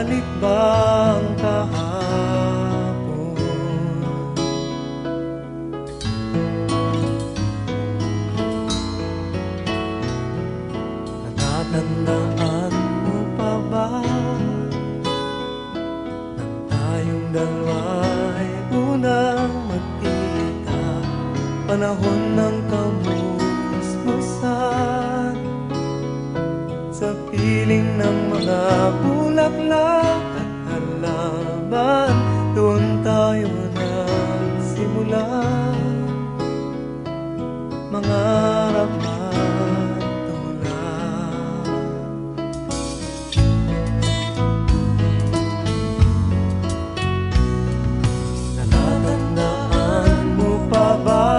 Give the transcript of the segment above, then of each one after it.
babalik ba ang kahapon? Natatandaan mo pa ba nang tayong dalawa'y unang magkita? Panahon ng kamusmusan sa piling ng mga bulaklak at halaman. Doon tayo nagsimula mangarap at tumulak. Natatandaan mo pa ba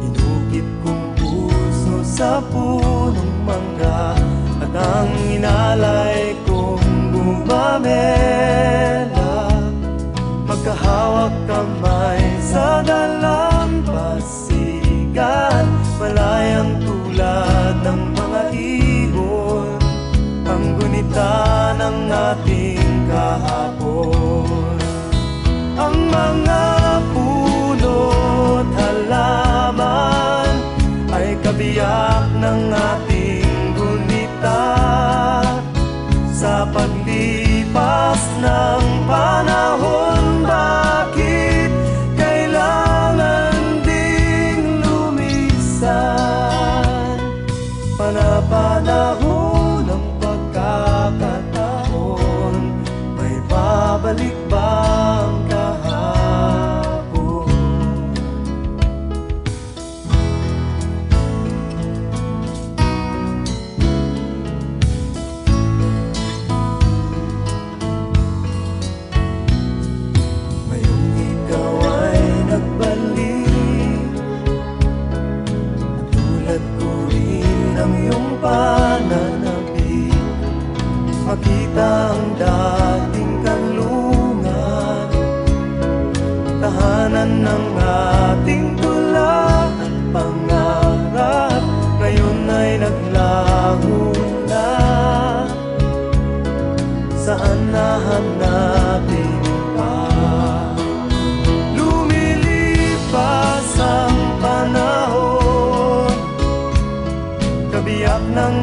inukit kong puso sa punong mangga at ang inalay kong gumamela, magkahawak kamay sa dalampasigan, malayang tulad ng mga ibon, ang gunita ng ating kahapon. Ang mga puno't halaman ay kabiyak ng ating gunita. Sa paglipas ng panahon, bakit kailangan ding lumisan? Panapanahon ng pagkakataon, may babalik ba ang kahapon? Ngayong ikaw ay nagbalik, tulad ko rin ang iyong pananabik, makita ang dating kanlungan, tahanan ng ating tula at pangarap, ngayon ay naglaho na. Saan nahanapin pa? Lumilipas ang panahon, kabiyak ng